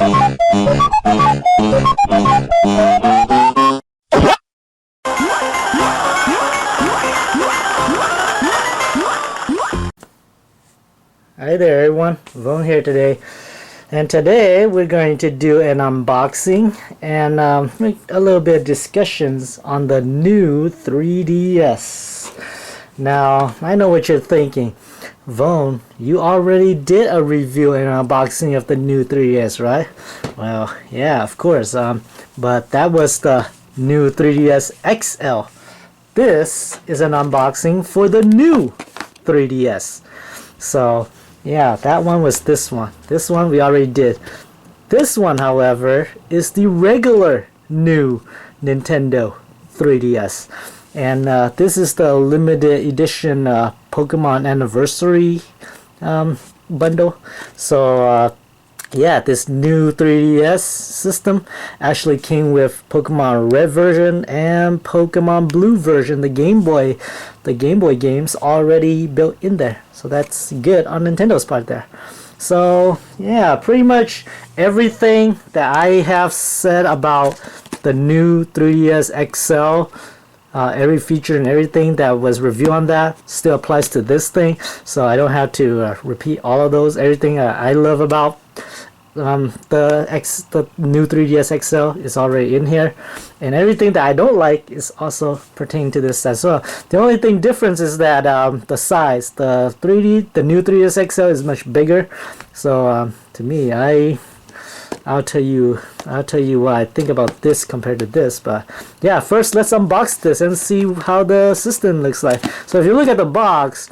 Hi there everyone, Voan here today, and today we're going to do an unboxing and make a little bit of discussions on the new 3DS. Now, I know what you're thinking, Voan, you already did a review and unboxing of the new 3DS, right? Well, yeah, of course, but that was the new 3DS XL. This is an unboxing for the new 3DS. So yeah, that one was this one. This one we already did. This one, however, is the regular new Nintendo 3DS. And this is the limited edition Pokemon Anniversary bundle. So yeah, this new 3DS system actually came with Pokemon Red version and Pokemon Blue version, the Game Boy games already built in there. So that's good on Nintendo's part there. So yeah, pretty much everything that I have said about the new 3DS XL, every feature and everything that was reviewed on that still applies to this thing. So I don't have to repeat all of those. Everything I love about the new 3DS XL is already in here, and everything that I don't like is also pertaining to this as well. The only thing difference is that the size, the new 3DS XL is much bigger. So to me, I'll tell you what I think about this compared to this. But yeah, first let's unbox this and see how the system looks like. So if you look at the box,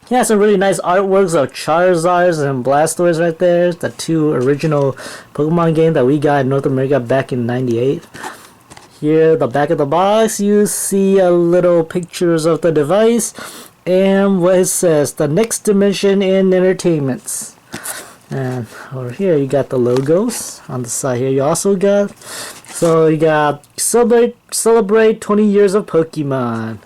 yeah, some really nice artworks of Charizards and Blastoise right there. The two original Pokemon games that we got in North America back in '98. Here, the back of the box, you see a little pictures of the device and what it says, the next dimension in entertainments. And over here, you got the logos. On the side here, you also got, so you got celebrate 20 years of Pokemon.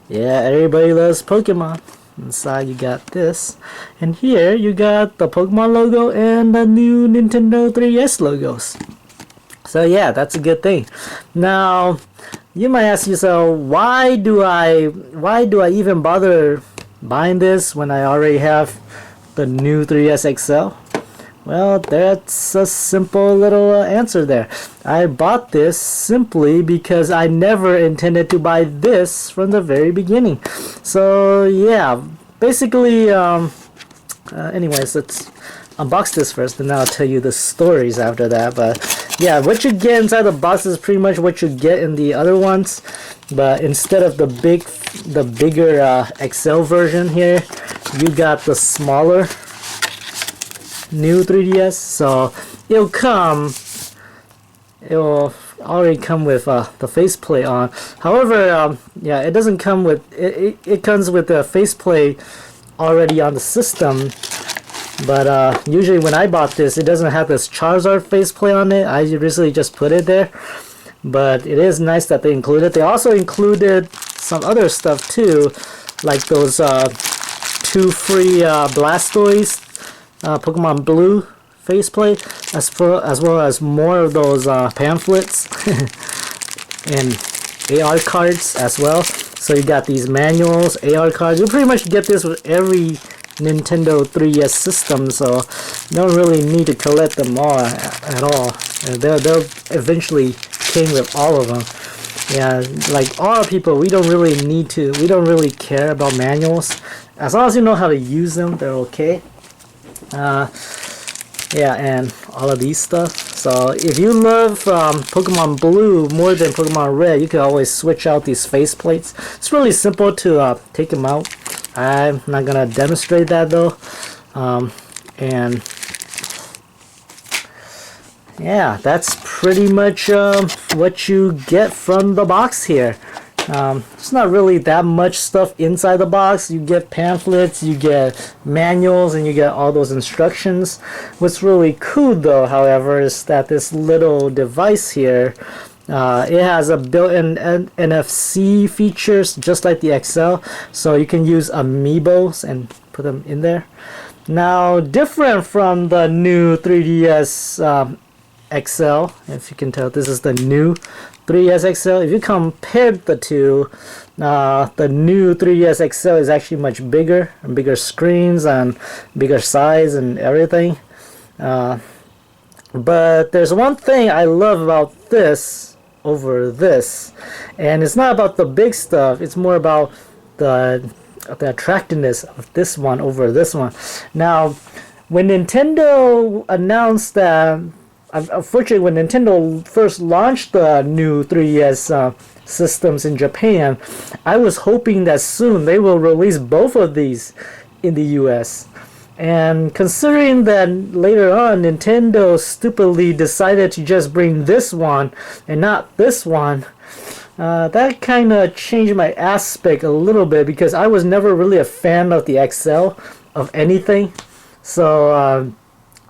Yeah, everybody loves Pokemon. Inside you got this, and here you got the Pokemon logo and the new Nintendo 3DS logos. So yeah, that's a good thing. Now you might ask yourself, why do I even bother buying this when I already have the new 3DS XL? Well, that's a simple little answer there. I bought this simply because I never intended to buy this from the very beginning. So yeah, basically, anyways, let's unbox this first, and then I'll tell you the stories after that. But yeah, what you get inside the box is pretty much what you get in the other ones, but instead of the bigger XL version here, you got the smaller new 3DS. So it'll already come with the faceplate on. However, yeah, it doesn't come with it comes with the faceplate already on the system. But usually when I bought this, it doesn't have this Charizard faceplate on it. I recently just put it there. But it is nice that they included it. They also included some other stuff too, like those two free Blastoise Pokemon Blue faceplate, as well as more of those pamphlets and AR cards as well. So you got these manuals, AR cards. You pretty much get this with every Nintendo 3DS system, so you don't really need to collect them all at all. They'll eventually came with all of them. Yeah, like all people, we don't really care about manuals. As long as you know how to use them, they're okay. Yeah, and all of these stuff. So if you love Pokemon Blue more than Pokemon Red, you can always switch out these faceplates. It's really simple to take them out. I'm not gonna demonstrate that though. And yeah, that's pretty much what you get from the box here. There's not really that much stuff inside the box. You get pamphlets, you get manuals, and you get all those instructions. What's really cool though, however, is that this little device here, it has a built-in NFC features just like the XL, so you can use amiibos and put them in there. Now, different from the new 3DS XL. If you can tell, this is the new 3DS XL. If you compare the two, the new 3DS XL is actually much bigger, and bigger screens and bigger size and everything. But there's one thing I love about this over this, and it's not about the big stuff, it's more about the attractiveness of this one over this one. Now, when Nintendo announced that, unfortunately, when Nintendo first launched the new 3DS systems in Japan, I was hoping that soon they will release both of these in the US. And considering that later on Nintendo stupidly decided to just bring this one and not this one, that kind of changed my aspect a little bit, because I was never really a fan of the XL of anything. So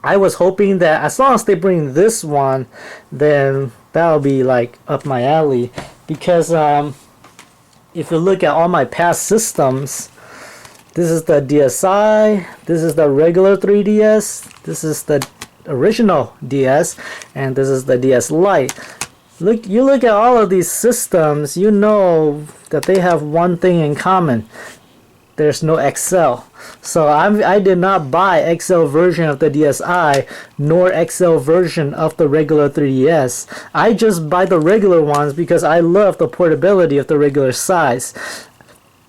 I was hoping that as long as they bring this one, then that'll be like up my alley. Because if you look at all my past systems, this is the DSi, this is the regular 3DS, this is the original DS, and this is the DS Lite. You look at all of these systems, you know that they have one thing in common. There's no XL. So I did not buy XL version of the DSi nor XL version of the regular 3DS. I just buy the regular ones because I love the portability of the regular size.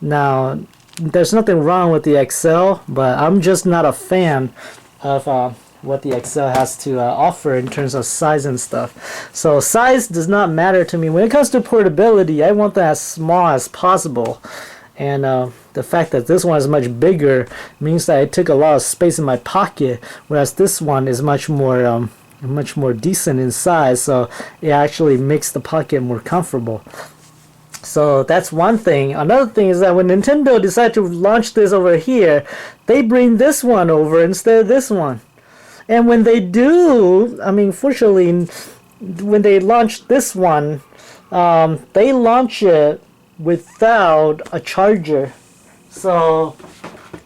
Now, there's nothing wrong with the XL, but I'm just not a fan of what the XL has to offer in terms of size and stuff. So size does not matter to me. When it comes to portability, I want that as small as possible. And the fact that this one is much bigger means that it took a lot of space in my pocket, whereas this one is much more decent in size, so it actually makes the pocket more comfortable. So that's one thing. Another thing is that when Nintendo decided to launch this over here, they bring this one over instead of this one. And when they do, I mean, fortunately, when they launch this one, they launch it without a charger. So,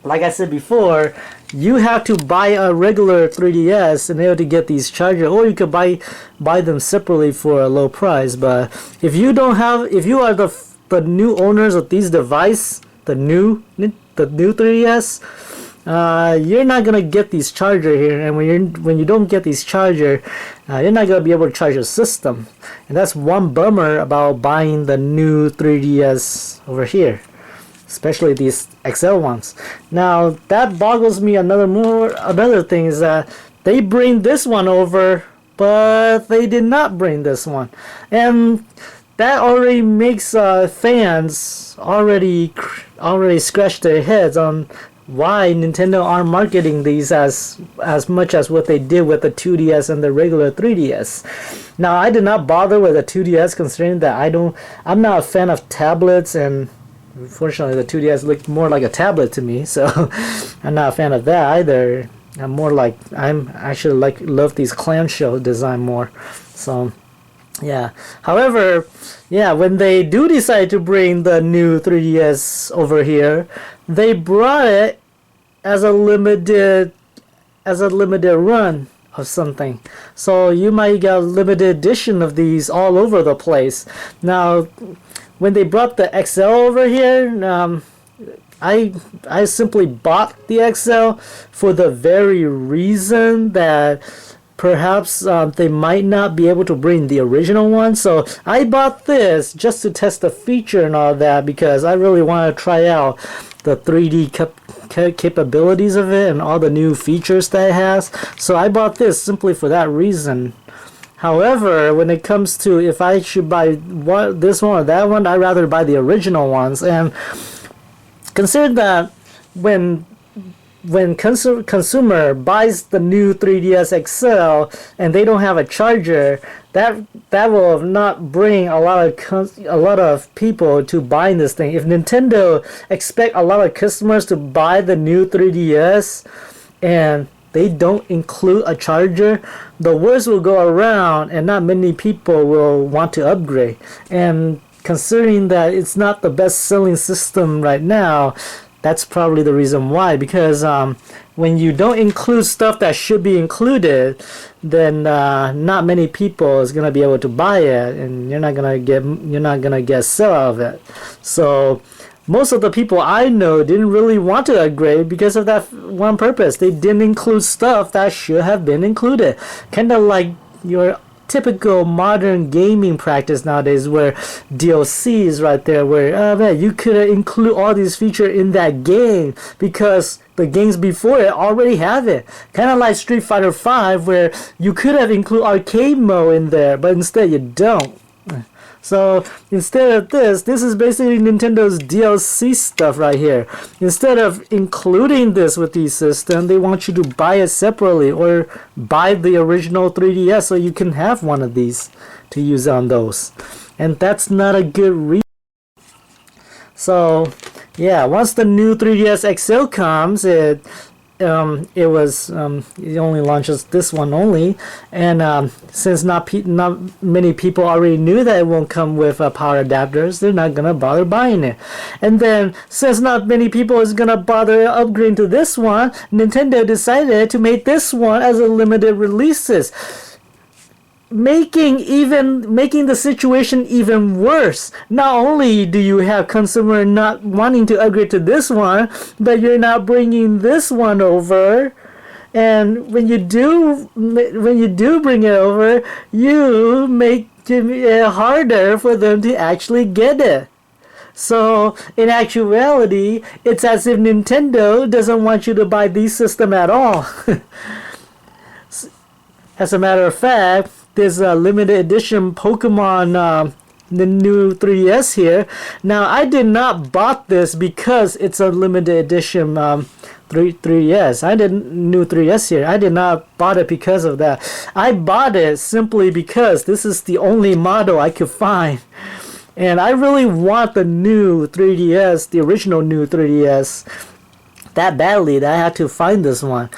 like I said before, you have to buy a regular 3DS in order to get these chargers, or you could buy them separately for a low price. But if you are the new owners of these devices, the new 3DS, you're not gonna get these charger here, and when you don't get these charger, you're not gonna be able to charge your system, and that's one bummer about buying the new 3DS over here, especially these XL ones. Now that boggles me. Another thing is that they bring this one over, but they did not bring this one, and that already makes fans already scratch their heads on why Nintendo aren't marketing these as much as what they did with the 2DS and the regular 3DS. Now, I did not bother with the 2DS, considering that I'm not a fan of tablets, and unfortunately the 2DS looked more like a tablet to me, so I'm not a fan of that either. I'm actually love these clamshell design more. So yeah. However, yeah, when they do decide to bring the new 3DS over here, they brought it as a limited run of something. So you might get a limited edition of these all over the place. Now, when they brought the XL over here, I simply bought the XL for the very reason that perhaps they might not be able to bring the original one. So I bought this just to test the feature and all that, because I really want to try out the 3D capabilities of it and all the new features that it has. So I bought this simply for that reason. However, when it comes to if I should buy this one or that one, I'd rather buy the original ones. And consider that when consumer buys the new 3DS XL and they don't have a charger, that will not bring a lot of people to buying this thing. If Nintendo expect a lot of customers to buy the new 3DS and they don't include a charger, the words will go around and not many people will want to upgrade. And considering that it's not the best selling system right now, That's probably the reason why, because when you don't include stuff that should be included, then not many people is gonna be able to buy it, and you're not gonna get a sale out of it. So most of the people I know didn't really want to upgrade because of that one purpose. They didn't include stuff that should have been included. Kind of like your typical modern gaming practice nowadays, where DLC is right there, where man, you could include all these features in that game because the games before it already have it. Kind of like Street Fighter 5, where you could have included arcade mode in there, but instead you don't. So instead of this is basically Nintendo's DLC stuff right here. Instead of including this with the system, they want you to buy it separately or buy the original 3DS so you can have one of these to use on those. And that's not a good reason. So yeah, once the new 3DS XL comes, it only launches this one only, and since not many people already knew that it won't come with power adapters, they're not gonna bother buying it. And then since not many people is gonna bother upgrading to this one, Nintendo decided to make this one as a limited releases, making the situation even worse. Not only do you have consumer not wanting to upgrade to this one, but you're not bringing this one over. And when you do bring it over, you make it harder for them to actually get it. So in actuality, it's as if Nintendo doesn't want you to buy these system at all. As a matter of fact, there's a limited edition Pokemon, the new 3DS here. Now, I did not bought this because it's a limited edition 3DS. New 3DS here. I did not bought it because of that. I bought it simply because this is the only model I could find. And I really want the new 3DS, the original new 3DS, that badly that I had to find this one.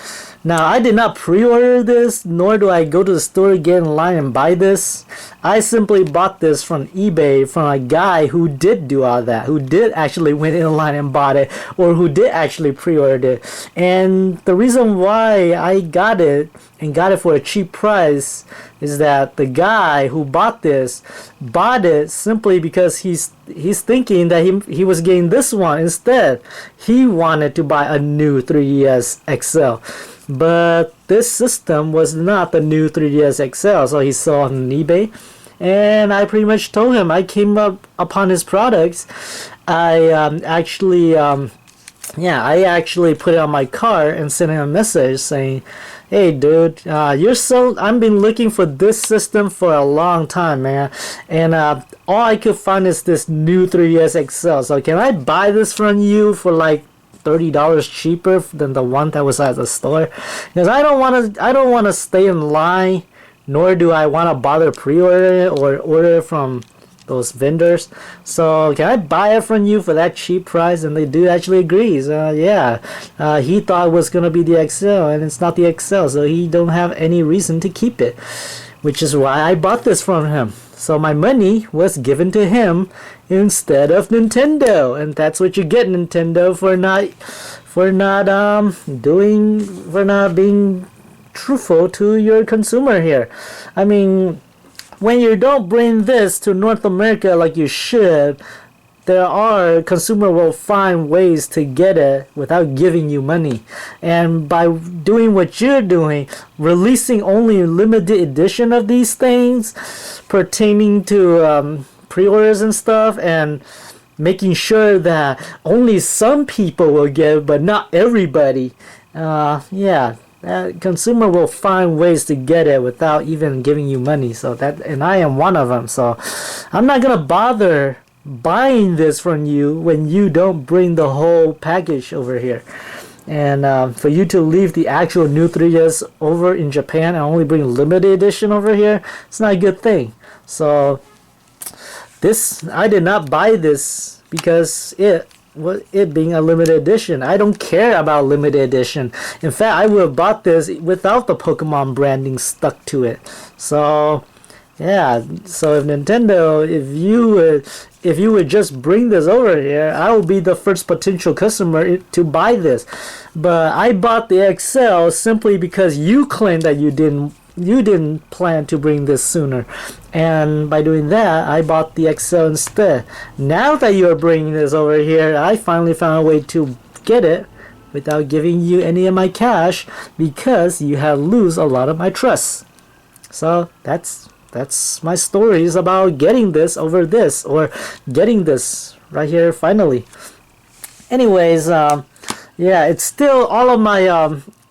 Now, I did not pre-order this, nor do I go to the store, get in line and buy this. I simply bought this from eBay from a guy who did do all that, who did actually went in line and bought it, or who did actually pre-order it. And the reason why I got it, and got it for a cheap price, is that the guy who bought this bought it simply because he's thinking that he was getting this one instead. He wanted to buy a new 3DS XL. But this system was not the new 3DS XL, so he saw it on eBay, and I pretty much told him. I came up upon his products. I actually put it on my cart and sent him a message saying, "Hey, dude, I've been looking for this system for a long time, man, and all I could find is this new 3DS XL. So can I buy this from you for like $30 cheaper than the one that was at the store? Because I don't want to stay in line, nor do I want to bother pre-order it or order from those vendors. So can I buy it from you for that cheap price?" And they do actually agree. So he thought it was gonna be the XL, and it's not the XL, so he don't have any reason to keep it, which is why I bought this from him. So my money was given to him instead of Nintendo, and that's what you get, Nintendo, for not being truthful to your consumer here. I mean, when you don't bring this to North America like you should, consumer will find ways to get it without giving you money. And by doing what you're doing, releasing only a limited edition of these things pertaining to pre-orders and stuff, and making sure that only some people will get it, but not everybody, consumer will find ways to get it without even giving you money. And I am one of them. So I'm not gonna bother buying this from you when you don't bring the whole package over here. And for you to leave the actual new 3DS over in Japan and only bring limited edition over here, it's not a good thing. So I did not buy this because it being a limited edition. I don't care about limited edition. In fact, I would have bought this without the Pokemon branding stuck to it. So yeah, so if Nintendo, if you would just bring this over here, I will be the first potential customer to buy this. But I bought the XL simply because you claimed that you didn't plan to bring this sooner, and by doing that I bought the XL instead. Now that you are bringing this over here, I finally found a way to get it without giving you any of my cash because you have lose a lot of my trust. So that's my stories about getting this over this, or getting this right here finally. Anyways, yeah, it's still all of my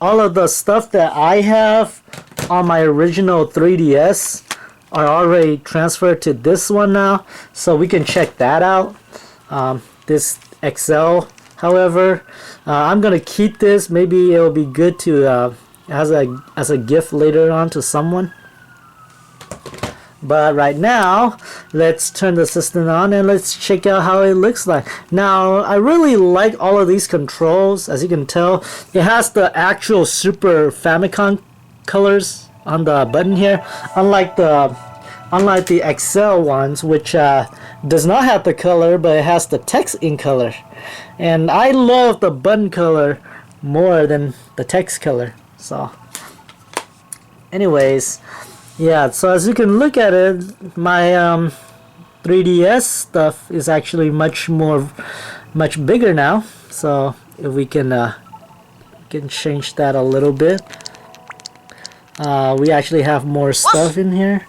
all of the stuff that I have on my original 3DS are already transferred to this one now, so we can check that out. This XL, however, I'm gonna keep this. Maybe it'll be good to as a gift later on to someone. But right now, let's turn the system on and let's check out how it looks like. Now, I really like all of these controls. As you can tell, it has the actual Super Famicom colors on the button here, unlike the XL ones, which does not have the color, but it has the text in color. And I love the button color more than the text color. So, anyways. Yeah, so as you can look at it, my 3DS stuff is actually much bigger now. So if we can change that a little bit, we actually have more stuff in here.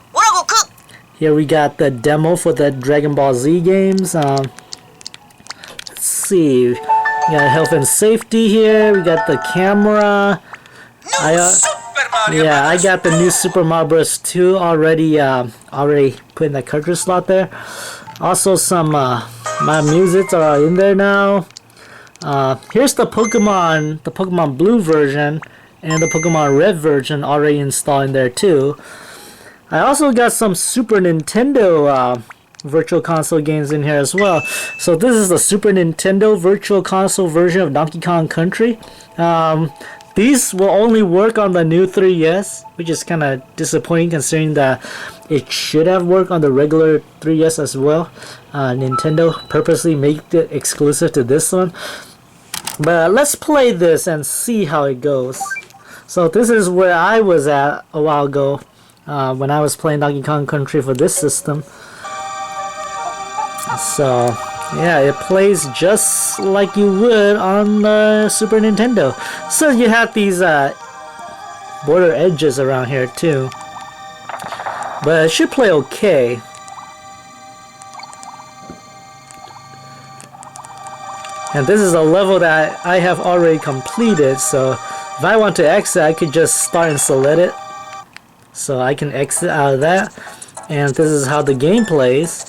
Here we got the demo for the Dragon Ball Z games. Let's see, we got health and safety here. We got the camera. Yeah, I got the new Super Mario Bros. 2 already put in the cartridge slot there. Also some my musics are in there now. Here's the Pokemon Blue version and the Pokemon Red version already installed in there too. I also got some Super Nintendo Virtual Console games in here as well. So this is the Super Nintendo Virtual Console version of Donkey Kong Country. These will only work on the new 3DS, which is kind of disappointing considering that it should have worked on the regular 3DS as well. Nintendo purposely made it exclusive to this one. But let's play this and see how it goes. So this is where I was at a while ago when I was playing Donkey Kong Country for this system. So yeah, it plays just like you would on the Super Nintendo. So you have these border edges around here too, but it should play okay. And this is a level that I have already completed, so if I want to exit, I could just start and select it. So I can exit out of that, and this is how the game plays.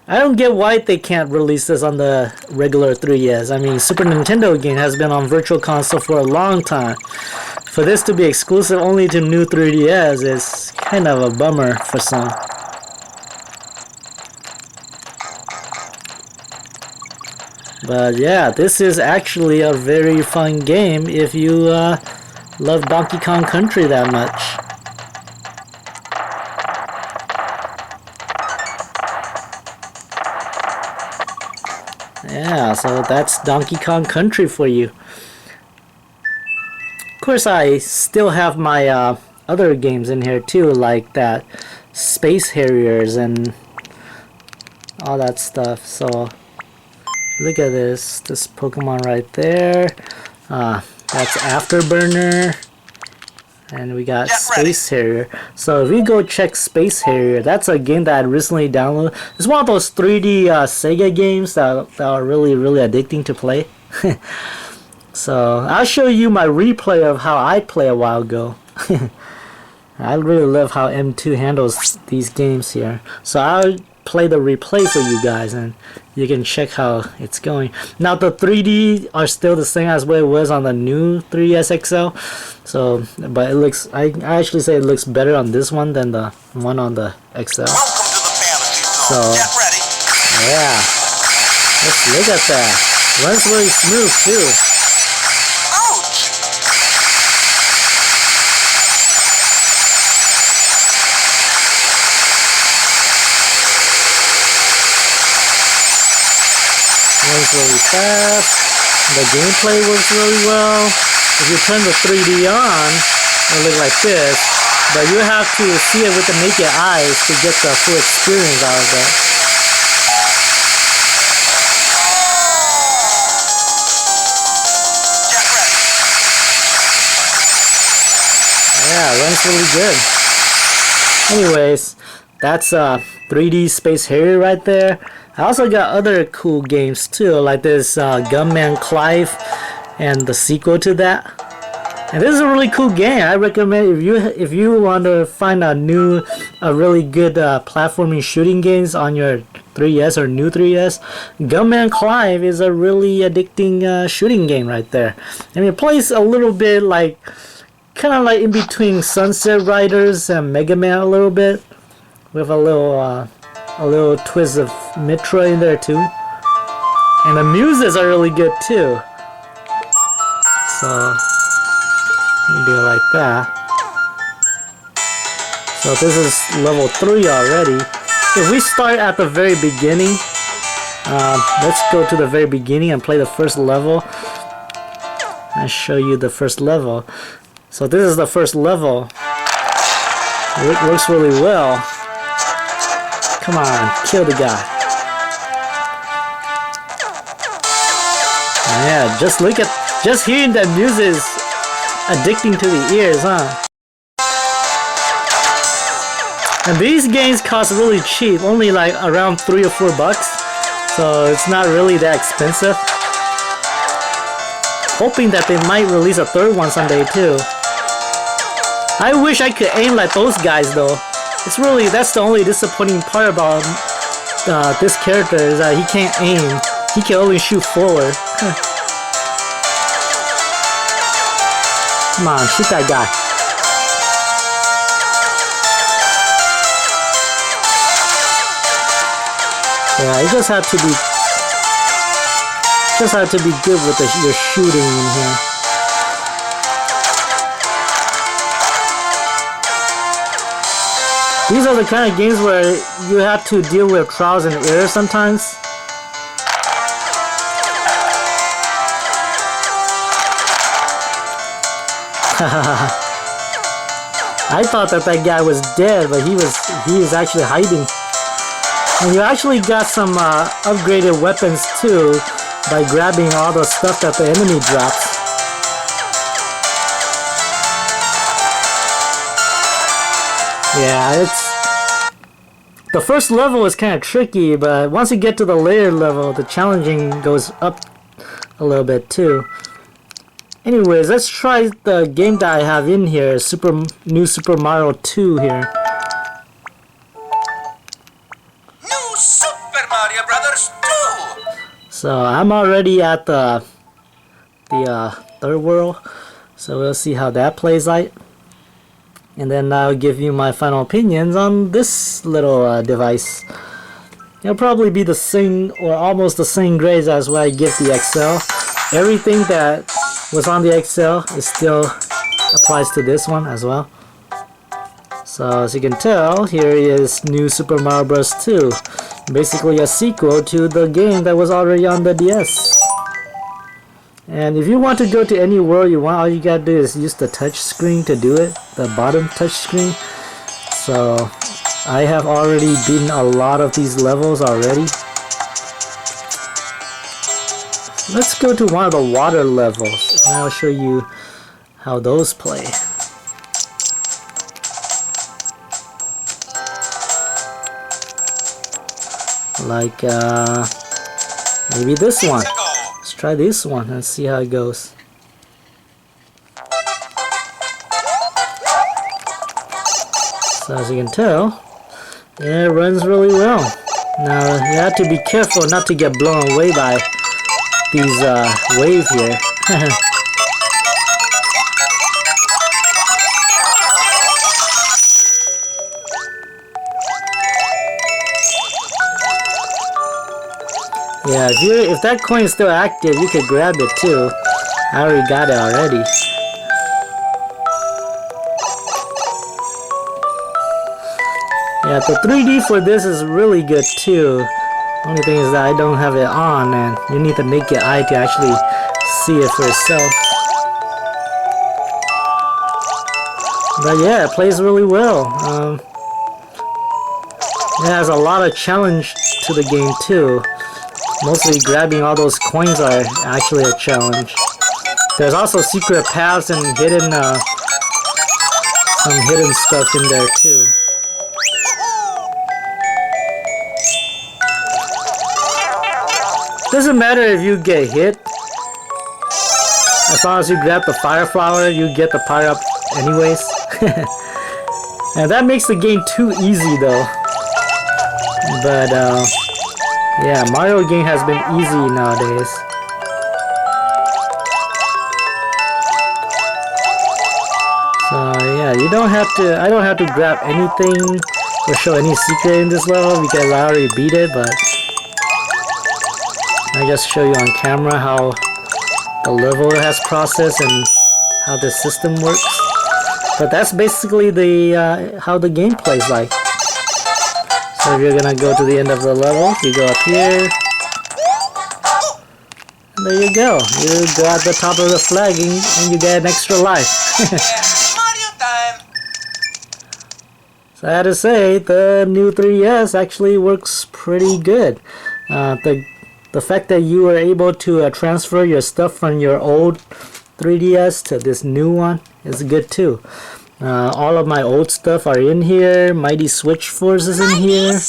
I don't get why they can't release this on the regular 3DS. I mean, Super Nintendo game has been on Virtual Console for a long time. For this to be exclusive only to new 3DS is kind of a bummer for some. But yeah, this is actually a very fun game if you love Donkey Kong Country that much. Yeah, so that's Donkey Kong Country for you. Of course, I still have my other games in here too, like that Space Harriers and all that stuff. So look at this Pokemon right there. That's Afterburner. And we got Space Harrier. So if we go check Space Harrier, that's a game that I recently downloaded. It's one of those 3D Sega games that are really addicting to play. So I'll show you my replay of how I play a while ago. I really love how M2 handles these games here. So I'll play the replay for you guys and you can check how it's going. Now the 3D are still the same as what it was on the new 3DS XL. So, but it looks, I actually say it looks better on this one than the one on the XL. Welcome to the fantasy zone. So, Get ready. yeah. Let's look at that. Runs really smooth too. Ouch! runs really fast. The gameplay works really well. If you turn the 3D on, it'll look like this. But you have to see it with the naked eyes to get the full experience out of it. Yeah, it runs really good. Anyways, that's 3D Space Harrier right there. I also got other cool games too, like this Gunman Clive and the sequel to that. And this is a really cool game. I recommend if you want to find a really good platforming shooting games on your 3DS or new 3DS, Gunman Clive is a really addicting shooting game right there. And it plays a little bit like kind of like in between Sunset Riders and Mega Man a little bit, with a little twist of Metroid in there too. And the musics are really good too. So you do it like that. So this is level 3 already. If we start at the very beginning, let's go to the very beginning and play the first level. I'll show you the first level. So this is the first level. It works really well. Come on, kill the guy. Yeah, just hearing that music is addicting to the ears, huh? And these games cost really cheap, only like around $3 or $4, so it's not really that expensive. Hoping that they might release a third one someday too. I wish I could aim like those guys though. That's the only disappointing part about this character, is that he can't aim. He can only shoot forward. Come on, shoot that guy. Yeah, you just have to be good with your shooting in here. These are the kind of games where you have to deal with trials and errors sometimes. I thought that guy was dead, but he is actually hiding. And you actually got some upgraded weapons too by grabbing all the stuff that the enemy drops. Yeah, the first level is kind of tricky, but once you get to the later level, the challenging goes up a little bit too. Anyways, let's try the game that I have in here, New Super Mario 2 here. New Super Mario Brothers 2! So I'm already at the third world, so we'll see how that plays out. And then I'll give you my final opinions on this little device. It'll probably be the same or almost the same grades as what I give the XL. Everything that was on the XL is still applies to this one as well. So as you can tell, here is New Super Mario Bros. 2. Basically a sequel to the game that was already on the DS. And if you want to go to any world you want, all you gotta do is use the touch screen to do it, the bottom touch screen. So I have already beaten a lot of these levels already. Let's go to one of the water levels and I'll show you how those play. Like maybe this one. Let's try this one and see how it goes. So as you can tell, it runs really well. Now you have to be careful not to get blown away by these waves here. Yeah, if that coin is still active, you could grab it too. I already got it already. Yeah, the 3D for this is really good too. Only thing is that I don't have it on, and you need the naked eye to actually see it for itself. But yeah, it plays really well. It has a lot of challenge to the game too. Mostly grabbing all those coins are actually a challenge. There's also secret paths and hidden, some hidden stuff in there too. Doesn't matter if you get hit. As long as you grab the fire flower, you get the power up anyways. And that makes the game too easy though. But yeah, Mario game has been easy nowadays. So yeah, you don't have to. I don't have to grab anything or show any secret in this level because I already beat it. But I just show you on camera how the level has processed and how the system works. But that's basically the how the game plays like. So if you're gonna go to the end of the level, you go up here. And there you go. You go at the top of the flag and you get an extra life. Mario time! So I had to say, the new 3DS actually works pretty good. The fact that you were able to transfer your stuff from your old 3DS to this new one is good too. All of my old stuff are in here. Mighty Switch Force is in here.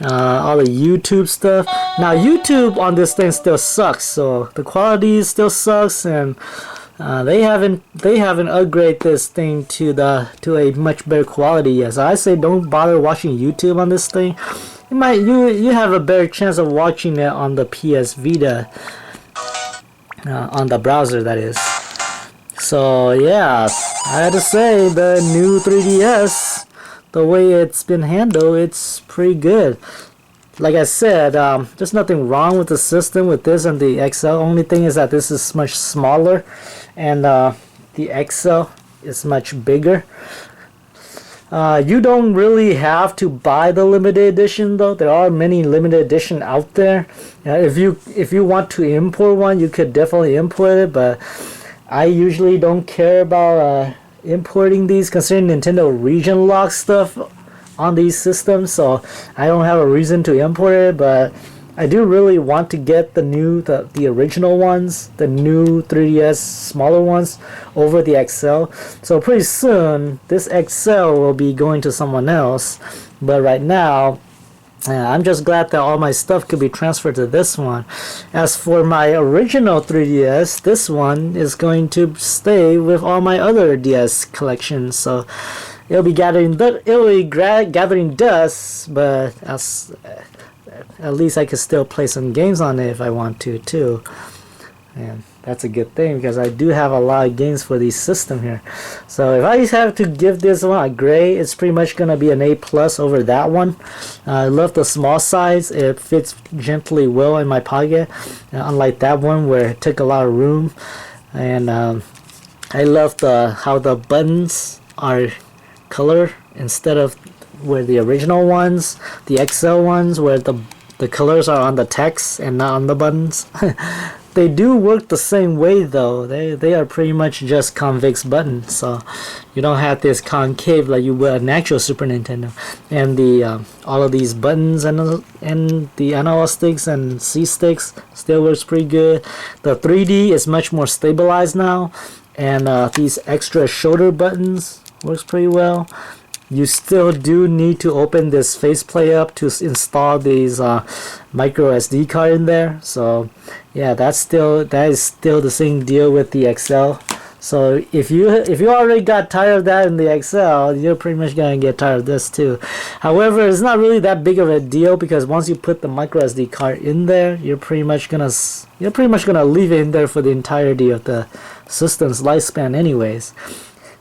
All the YouTube stuff. Now YouTube on this thing still sucks, so the quality still sucks, and they haven't upgraded this thing to a much better quality yet. So I say don't bother watching YouTube on this thing. You have a better chance of watching it on the PS Vita, on the browser that is. So yeah, I had to say the new 3DS, the way it's been handled, it's pretty good. Like I said, there's nothing wrong with the system with this and the XL. Only thing is that this is much smaller, and the XL is much bigger. You don't really have to buy the limited edition though. There are many limited edition out there. If you want to import one, you could definitely import it, but I usually don't care about importing these, considering Nintendo region lock stuff on these systems, so I don't have a reason to import it. But I do really want to get the original ones, the new 3DS smaller ones, over the XL. So pretty soon this XL will be going to someone else, but right now I'm just glad that all my stuff could be transferred to this one. As for my original 3DS, this one is going to stay with all my other DS collections. So it'll be gathering dust, but at least I could still play some games on it if I want to too. And that's a good thing because I do have a lot of games for the system here. So if I have to give this one a grade, it's pretty much gonna be an A+ over that one. I love the small size. It fits gently well in my pocket, unlike that one where it took a lot of room. And I love how the buttons are color instead of where the original ones, the XL ones, where the colors are on the text and not on the buttons. They do work the same way though. They are pretty much just convex buttons, so you don't have this concave like you would an actual Super Nintendo. And the all of these buttons and the analog sticks and C sticks still works pretty good. The 3D is much more stabilized now, and these extra shoulder buttons works pretty well. You still do need to open this faceplate up to install these micro SD card in there. So yeah, that is still the same deal with the XL. So if you already got tired of that in the XL, you're pretty much gonna get tired of this too. However, it's not really that big of a deal because once you put the micro SD card in there, you're pretty much gonna leave it in there for the entirety of the system's lifespan anyways.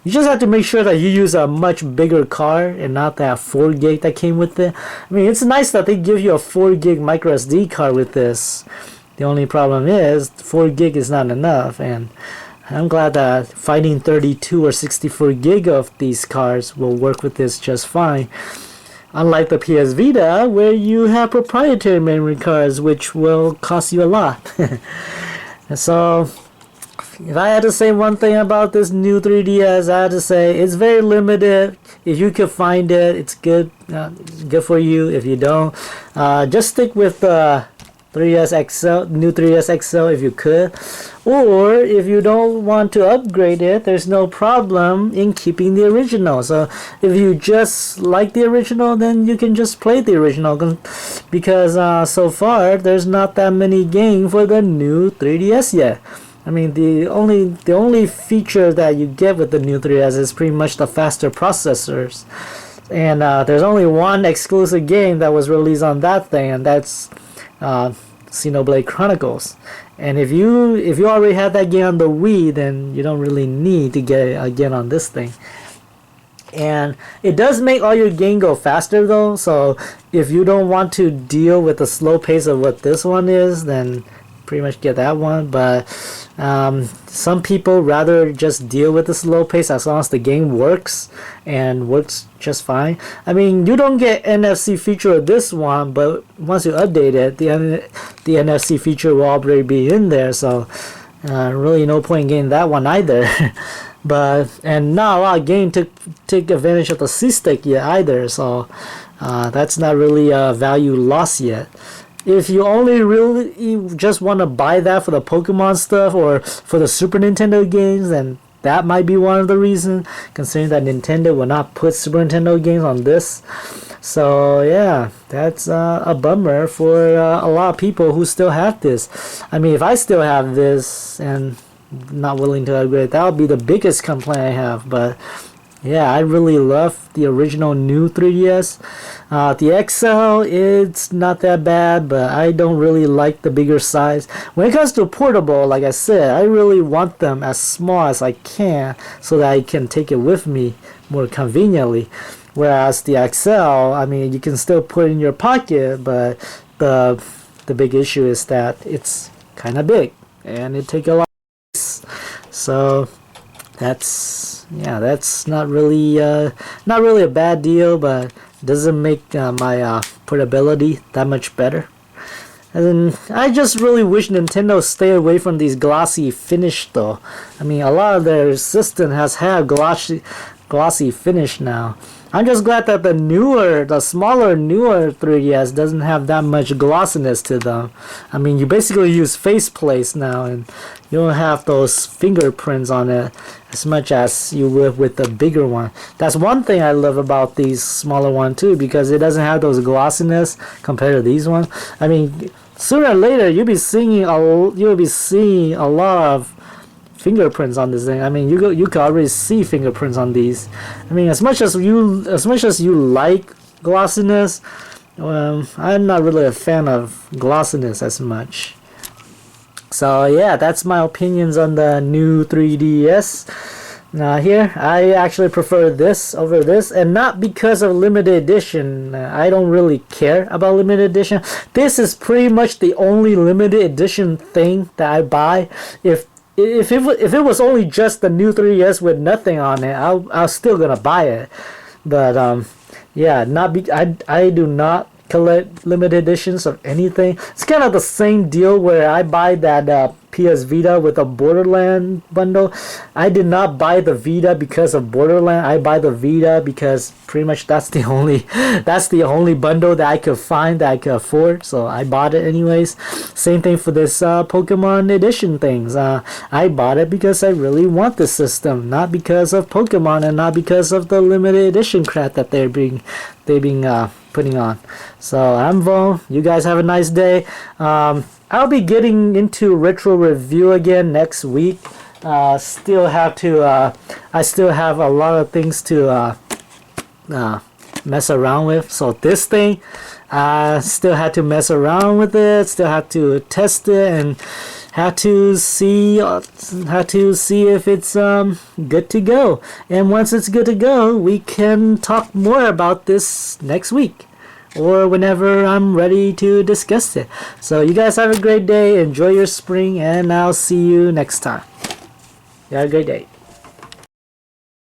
You just have to make sure that you use a much bigger card and not that 4 gig that came with it. I mean, it's nice that they give you a 4 gig micro SD card with this. The only problem is 4 gig is not enough, and I'm glad that finding 32 or 64 gig of these cards will work with this just fine. Unlike the PS Vita, where you have proprietary memory cards, which will cost you a lot. So, if I had to say one thing about this new 3DS, I had to say it's very limited. If you could find it, it's good. Good for you. If you don't, just stick with the 3DS XL, new 3DS XL if you could. Or if you don't want to upgrade it, there's no problem in keeping the original. So if you just like the original, then you can just play the original. Because so far, there's not that many games for the new 3DS yet. I mean, the only feature that you get with the new 3DS is pretty much the faster processors. And there's only one exclusive game that was released on that thing, and that's Xenoblade Chronicles. And if you already had that game on the Wii, then you don't really need to get it again on this thing. And it does make all your game go faster though, so if you don't want to deal with the slow pace of what this one is, then pretty much get that one. But some people rather just deal with the slow pace as long as the game works, and works just fine. I mean, you don't get NFC feature of this one, but once you update it, the NFC feature will already be in there, so really no point in getting that one either. And not a lot of games take advantage of the C-Stick yet either, so that's not really a value loss yet. If you only really just want to buy that for the Pokemon stuff or for the Super Nintendo games, then that might be one of the reasons, considering that Nintendo will not put Super Nintendo games on this. So yeah, that's a bummer for a lot of people who still have this. I mean, if I still have this and not willing to upgrade, that would be the biggest complaint I have. But yeah, I really love the original new 3DS. The XL, it's not that bad, but I don't really like the bigger size. When it comes to portable, like I said, I really want them as small as I can so that I can take it with me more conveniently. Whereas the XL, I mean, you can still put it in your pocket, but the big issue is that it's kind of big and it takes a lot of space. So that's not really a bad deal, but doesn't make my portability that much better. And I just really wish Nintendo stay away from these glossy finish though. I mean, a lot of their system has had glossy finish now. I'm just glad that the smaller, newer 3DS doesn't have that much glossiness to them. I mean, you basically use face plates now, and you don't have those fingerprints on it as much as you would with the bigger one. That's one thing I love about these smaller one too, because it doesn't have those glossiness compared to these ones. I mean, sooner or later you'll be seeing a lot of fingerprints on this thing. I mean, you can already see fingerprints on these. I mean, as much as you like glossiness, I'm not really a fan of glossiness as much. So yeah, that's my opinions on the new 3DS. Here, I actually prefer this over this, and not because of limited edition. I don't really care about limited edition. This is pretty much the only limited edition thing that I buy. If it was only just the new 3DS with nothing on it, I was still gonna buy it. But yeah, I do not collect limited editions of anything. It's kind of the same deal where I buy that PS Vita with a Borderland bundle. I did not buy the Vita because of Borderland. I buy the Vita because pretty much that's the only bundle that I could find that I could afford. So I bought it anyways. Same thing for this Pokemon edition things. I bought it because I really want this system, not because of Pokemon and not because of the limited edition crap that they're being putting on. So I'm Voan. You guys have a nice day. I'll be getting into retro review again next week. I still have a lot of things to mess around with. So this thing, I still had to mess around with it. Still have to test it and have to see if it's good to go. And once it's good to go, we can talk more about this next week, or whenever I'm ready to discuss it. So you guys have a great day, enjoy your spring, and I'll see you next time. You have a great day.